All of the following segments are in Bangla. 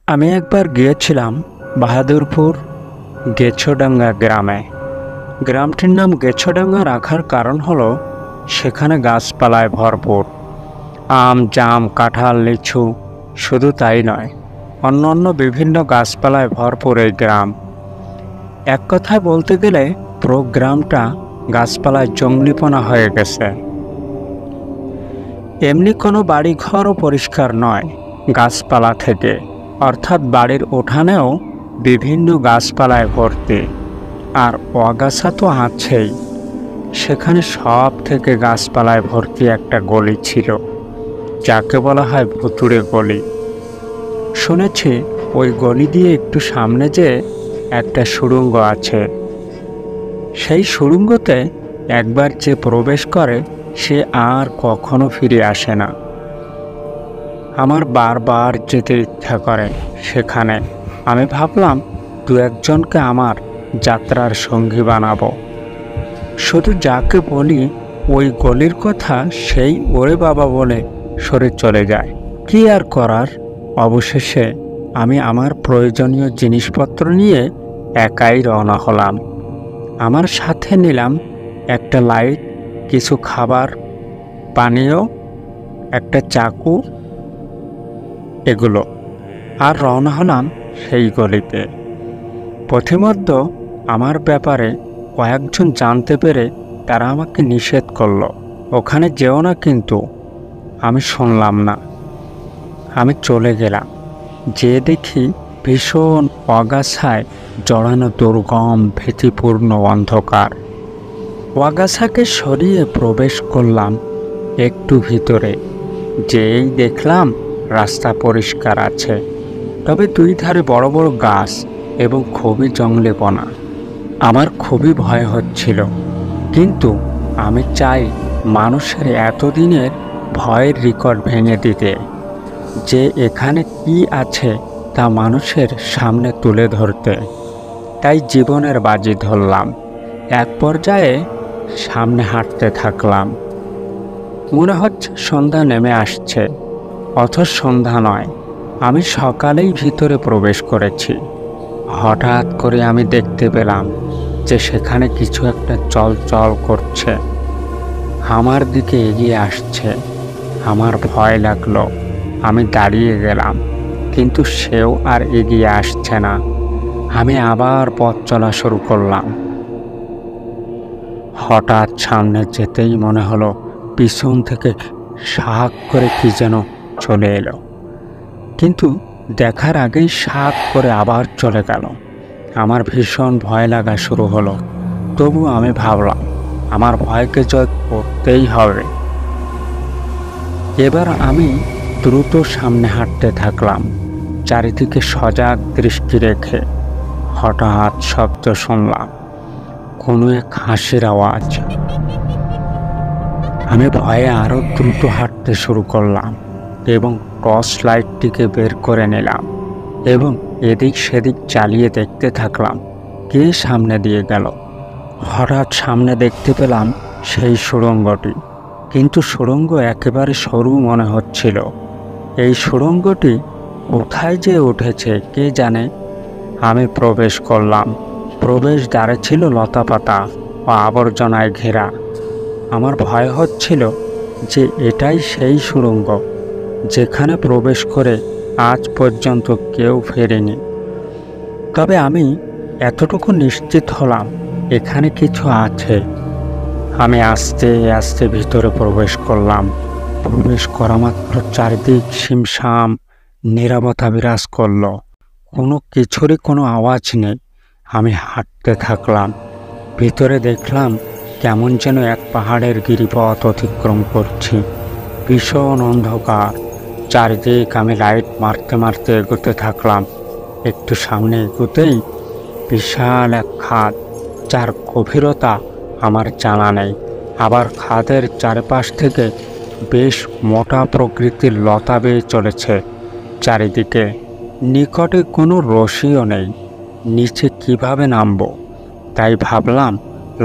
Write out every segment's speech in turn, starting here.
আমি একবার গিয়েছিলাম বাহাদুরপুর গেছোডাঙ্গা গ্রামে। গ্রামটির নাম গেছোডাঙ্গা রাখার কারণ হলো সেখানে গাছপালায় ভরপুর। আম, জাম, কাঁঠাল, লিচু, শুধু তাই নয়, অন্যান্য বিভিন্ন গাছপালায় ভরপুর এই গ্রাম। এক কথায় বলতে গেলে পুরো গ্রামটা গাছপালায় জঙ্গলিপনা হয়ে গেছে। এমনি কোনো বাড়িঘরও পরিষ্কার নয় গাছপালা থেকে, অর্থাৎ বাড়ির উঠানেও বিভিন্ন গাছপালায় ভর্তি। আর অগাছা তো আছেই, সেখানে সব থেকে গাছপালায় ভর্তি একটা গলি ছিল, যাকে বলা হয় ভুতুড়ে গলি। শুনেছি ওই গলি দিয়ে একটু সামনে যে একটা সুড়ঙ্গ আছে, সেই সুড়ঙ্গতে একবার যে প্রবেশ করে সে আর কখনো ফিরে আসে না। আমার বারবার যেতে ইচ্ছা করে সেখানে। আমি ভাবলাম দু একজনকে আমার যাত্রার সঙ্গী বানাবো। শুধু যাকে বলি ওই গলির কথা, সেই ওরে বাবা বলে সরে চলে যায়। কি আর করার, অবশেষে আমি আমার প্রয়োজনীয় জিনিসপত্র নিয়ে একাই রওনা হলাম। আমার সাথে নিলাম একটা লাইট, কিছু খাবার, পানীয়, একটা চাকু, এগুলো, আর রওনা হলাম সেই গলিতে। পথিমধ্যে আমার ব্যাপারে কয়েকজন জানতে পেরে তারা আমাকে নিষেধ করলো, ওখানে যেও না। কিন্তু আমি শুনলাম না। আমি চলে গেলাম। যে দেখি ভীষণ অগাছায় জড়ানো দুর্গম ভীতিপূর্ণ অন্ধকার। অগাছাকে সরিয়ে প্রবেশ করলাম একটু ভিতরে। যেই দেখলাম রাস্তা পরিষ্কার আছে, তবে দুই ধারে বড় বড় গাছ এবং খুবই জঙ্গলিপনা। আমার খুবই ভয় হচ্ছিল, কিন্তু আমি চাই মানুষের এতদিনের ভয়ের রেকর্ড ভেঙে দিতে, যে এখানে কি আছে তা মানুষের সামনে তুলে ধরতে। তাই জীবনের বাজি ধরলাম। এক পর্যায়ে সামনে হাঁটতে থাকলাম। মনে হচ্ছে সন্ধ্যা নেমে আসছে, অথচ সন্ধ্যা নয়, আমি সকালেই ভিতরে প্রবেশ করেছি। হঠাৎ করে আমি দেখতে পেলাম যে সেখানে কিছু একটা চল করছে, আমার দিকে এগিয়ে আসছে। আমার ভয় লাগলো। আমি দাঁড়িয়ে গেলাম, কিন্তু সেও আর এগিয়ে আসছে না। আমি আবার পথ চলা শুরু করলাম। হঠাৎ সামনে যেতেই মনে হলো পিছন থেকে শাক করে কি যেন চলে এলো, কিন্তু দেখার আগেই শাক করে আবার চলে গেল। আমার ভীষণ ভয় লাগা শুরু হলো। তবু আমি ভাবলাম আমার ভয়কে জয় করতেই হবে। এবার আমি দ্রুত সামনে হাঁটতে থাকলাম, চারিদিকে সজাগ দৃষ্টি রেখে। হঠাৎ শব্দ শুনলাম, কোনো এক হাসির আওয়াজ। আমি ভয়ে আরো দ্রুত হাঁটতে শুরু করলাম এবং টর্চ লাইটটিকে বের করে নিলাম এবং এদিক সেদিক চালিয়ে দেখতে থাকলাম কে সামনে দিয়ে গেল। হঠাৎ সামনে দেখতে পেলাম সেই সুড়ঙ্গটি, কিন্তু সুড়ঙ্গ একেবারে সরু মনে হচ্ছিল। এই সুড়ঙ্গটি কোথায় যে উঠেছে কে জানে। আমি প্রবেশ করলাম। প্রবেশ দ্বারে ছিল লতাপাতা ও আবর্জনায় ঘেরা। আমার ভয় হচ্ছিল যে এটাই সেই সুড়ঙ্গ যেখানে প্রবেশ করে আজ পর্যন্ত কেউ ফেরেনি। তবে আমি এতটুকু নিশ্চিত হলাম এখানে কিছু আছে। আমি আস্তে আস্তে ভিতরে প্রবেশ করলাম। প্রবেশ করা মাত্র চারিদিক ছিমছাম নীরবতা বিরাজ করল। কোনো কিছুরই কোনো আওয়াজ নেই। আমি হাঁটতে থাকলাম। ভিতরে দেখলাম কেমন যেন এক পাহাড়ের গিরিপথ অতিক্রম করছি। ভীষণ অন্ধকার চারিদিক। আমি লাইট মারতে মারতে এগোতে থাকলাম। একটু সামনে এগোতেই বিশাল এক খাদ, যার গভীরতা আমার জানা নেই। আবার খাদের চারপাশ থেকে বেশ মোটা প্রকৃতির লতা বেয়ে চলেছে চারিদিকে। নিকটে কোনো রশিও নেই। নিচে কিভাবে নামবো? তাই ভাবলাম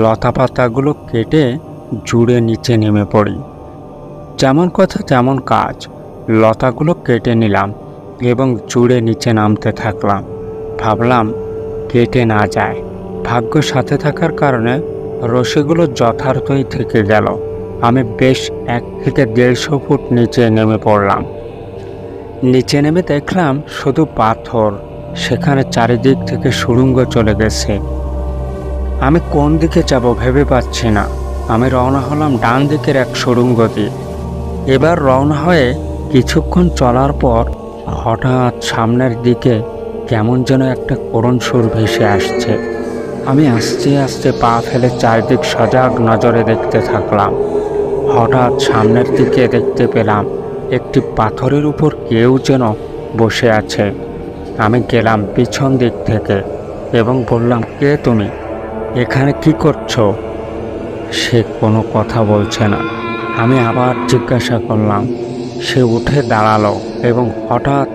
লতাপাতাগুলো কেটে জুড়ে নিচে নেমে পড়ি। যেমন কথা তেমন কাজ, লতাগুলো কেটে নিলাম এবং জুড়ে নিচে নামতে থাকলাম। ভাবলাম কেটে না যায়। ভাগ্য সাথে থাকার কারণে রশিগুলো যথার্থই থেকে গেল। আমি বেশ 1 থেকে 150 ফুট নিচে নেমে পড়লাম। নিচে নেমে দেখলাম শুধু পাথর, সেখানে চারিদিক থেকে সুড়ঙ্গ চলে গেছে। আমি কোন দিকে যাব ভেবে পাচ্ছি না। আমি রওনা হলাম ডান দিকের এক সুড়ঙ্গ দিয়ে। এবার রওনা হয়ে কিছুক্ষণ চলার পর হঠাৎ সামনের দিকে কেমন যেন একটা করুণ সুর ভেসে আসছে। আমি আস্তে আস্তে পা ফেলে চারদিক সজাগ নজরে দেখতে থাকলাম। হঠাৎ সামনের দিকে দেখতে পেলাম একটি পাথরের উপর কেউ যেন বসে আছে। আমি গেলাম পিছন দিক থেকে এবং বললাম, কে তুমি? এখানে কি করছো? সে কোনো কথা বলছে না। আমি আবার জিজ্ঞাসা করলাম। সে উঠে দাঁড়ালো এবং হঠাৎ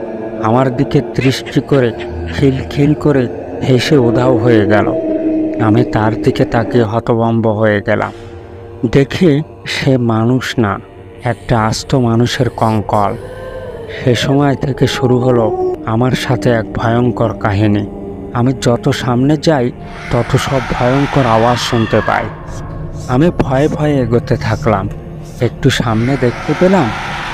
আমার দিকে দৃষ্টি করে খিলখিল করে হেসে উধাও হয়ে গেল। আমি তার দিকে তাকিয়ে হতভম্ব হয়ে গেলাম। দেখি সে মানুষ না, একটা আস্ত মানুষের কঙ্কাল। সে সময় থেকে শুরু হলো আমার সাথে এক ভয়ঙ্কর কাহিনী। আমি যত সামনে যাই তত সব ভয়ঙ্কর আওয়াজ শুনতে পাই। আমি ভয়ে ভয়ে এগোতে থাকলাম। একটু সামনে দেখতে পেলাম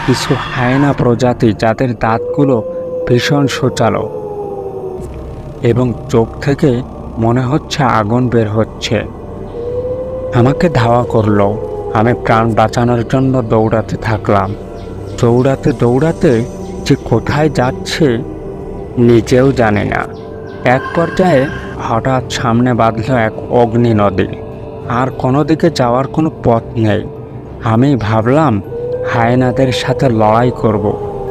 কিছু হায়না প্রজাতি, যাদের দাঁতগুলো ভীষণ সূচালো এবং চোখ থেকে মনে হচ্ছে আগুন বের হচ্ছে। আমাকে ধাওয়া করলো। আমি প্রাণ বাঁচানোর জন্য দৌড়াতে থাকলাম। দৌড়াতে দৌড়াতে যে কোথায় যাচ্ছে নিজেও জানি না। এক পর্যায়ে হঠাৎ সামনে বাঁধল এক অগ্নি নদী। আর কোনো দিকে যাওয়ার কোনো পথ নেই। আমি ভাবলাম হায়নাদের সাথে লড়াই করব,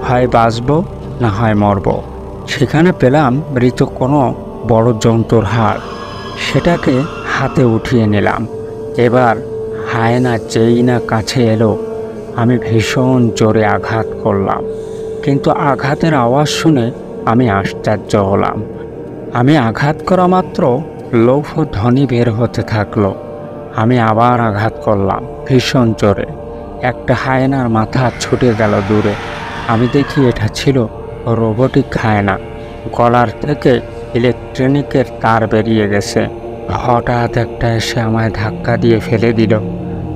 হয় বাঁচব না হয় মরব। সেখানে পেলাম মৃত কোনো বড় জন্তুর হাড়। সেটাকে হাতে উঠিয়ে নিলাম। এবার হায়না যেই না কাছে এলো, আমি ভীষণ জোরে আঘাত করলাম। কিন্তু আঘাতের আওয়াজ শুনে আমি আশ্চর্য হলাম। আমি আঘাত করা মাত্র লৌহ ধ্বনি বের হতে থাকলো। আমি আবার আঘাত করলাম ভীষণ জোরে। একটা হায়নার মাথা ছুটে গেল দূরে। আমি দেখি এটা ছিল রোবটিক হায়না। গলার থেকে ইলেকট্রনিকের তার বেরিয়ে গেছে। হঠাৎ একটা এসে আমায় ধাক্কা দিয়ে ফেলে দিল।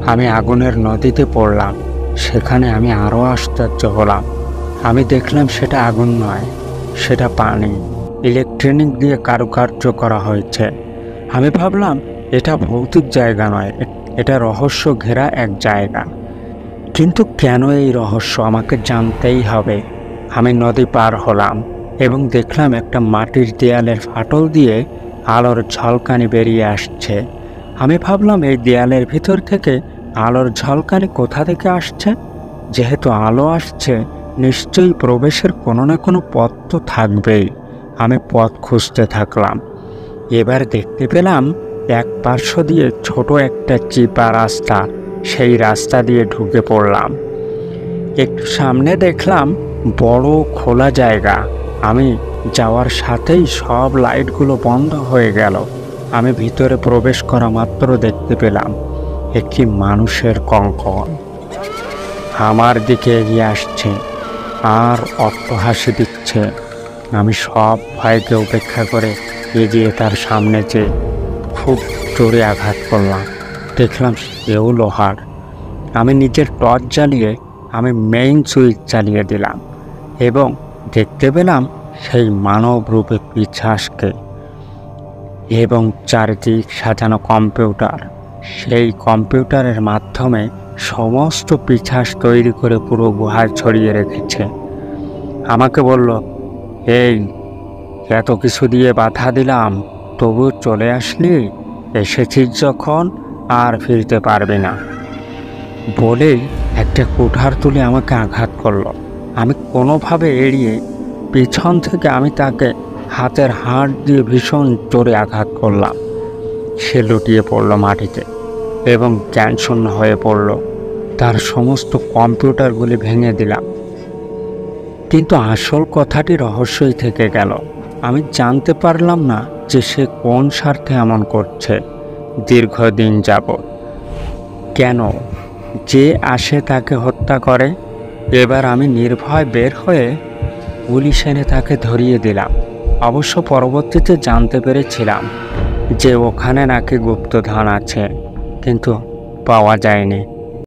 আমি আগুনের নদীতে পড়লাম। সেখানে আমি আরও আশ্চর্য হলাম। আমি দেখলাম সেটা আগুন নয়, সেটা পানি। ইলেকট্রনিক দিয়ে কারুকার্য করা হয়েছে। আমি ভাবলাম এটা ভৌতিক জায়গা নয়, এটা রহস্য ঘেরা এক জায়গা। কিন্তু কেন এই রহস্য আমাকে জানতেই হবে। আমি নদী পার হলাম এবং দেখলাম একটা মাটির দেয়ালের ফাটল দিয়ে আলোর ঝলকানি বেরিয়ে আসছে। আমি ভাবলাম এই দেয়ালের ভিতর থেকে আলোর ঝলকানি কোথা থেকে আসছে। যেহেতু আলো আসছে, নিশ্চয়ই প্রবেশের কোনো না কোনো পথ তো থাকবেই। আমি পথ খুঁজতে থাকলাম। এবার দেখতে পেলাম এক পার্শ্ব দিয়ে ছোট একটা চিপা রাস্তা। সেই রাস্তা দিয়ে ঢুকে পড়লাম। একটু সামনে দেখলাম বড় খোলা জায়গা। আমি যাওয়ার সাথেই সব লাইটগুলো বন্ধ হয়ে গেল। আমি ভিতরে প্রবেশ করা মাত্র দেখতে পেলাম একটি মানুষের কঙ্কাল আমার দিকে এগিয়ে আসছে আর অট্টহাসি দিচ্ছে। আমি সব ভয়কে উপেক্ষা করে এগিয়ে তার সামনে যেয়ে খুব জোরে আঘাত করলাম। দেখলাম সেও লোহার। আমি নিজের টর্চ জ্বালিয়ে আমি মেইন সুইচ চালিয়ে দিলাম এবং দেখতে পেলাম সেই মানব রূপে পিশাচকে এবং চারিদিক সাজানো কম্পিউটার। সেই কম্পিউটারের মাধ্যমে সমস্ত পিশাচ তৈরি করে পুরো গুহায় ছড়িয়ে রেখেছে। আমাকে বলল, এই এত কিছু দিয়ে বাধা দিলাম, তবু চলে আসলি? এসেছিস যখন আর ফিরতে পারবি না বলেই একটা কুঠার তুলে আমাকে আঘাত করলো। আমি কোনোভাবে এড়িয়ে পিছন থেকে আমি তাকে হাতের হাড় দিয়ে ভীষণ জোরে আঘাত করলাম। সে লুটিয়ে পড়ল মাটিতে এবং জ্ঞানশূন্য হয়ে পড়ল। তার সমস্ত কম্পিউটারগুলি ভেঙে দিলাম। কিন্তু আসল কথাটি রহস্যই থেকে গেল। আমি জানতে পারলাম না যে সে কোন স্বার্থে এমন করছে দীর্ঘদিন যাবৎ। কেন যে আসে তাকে হত্যা করে। এবার আমি নির্ভয় বের হয়ে পুলিশ এনে তাকে ধরিয়ে দিলাম। অবশ্য পরবর্তীতে জানতে পেরেছিলাম যে ওখানে নাকি গুপ্তধন আছে, কিন্তু পাওয়া যায়নি।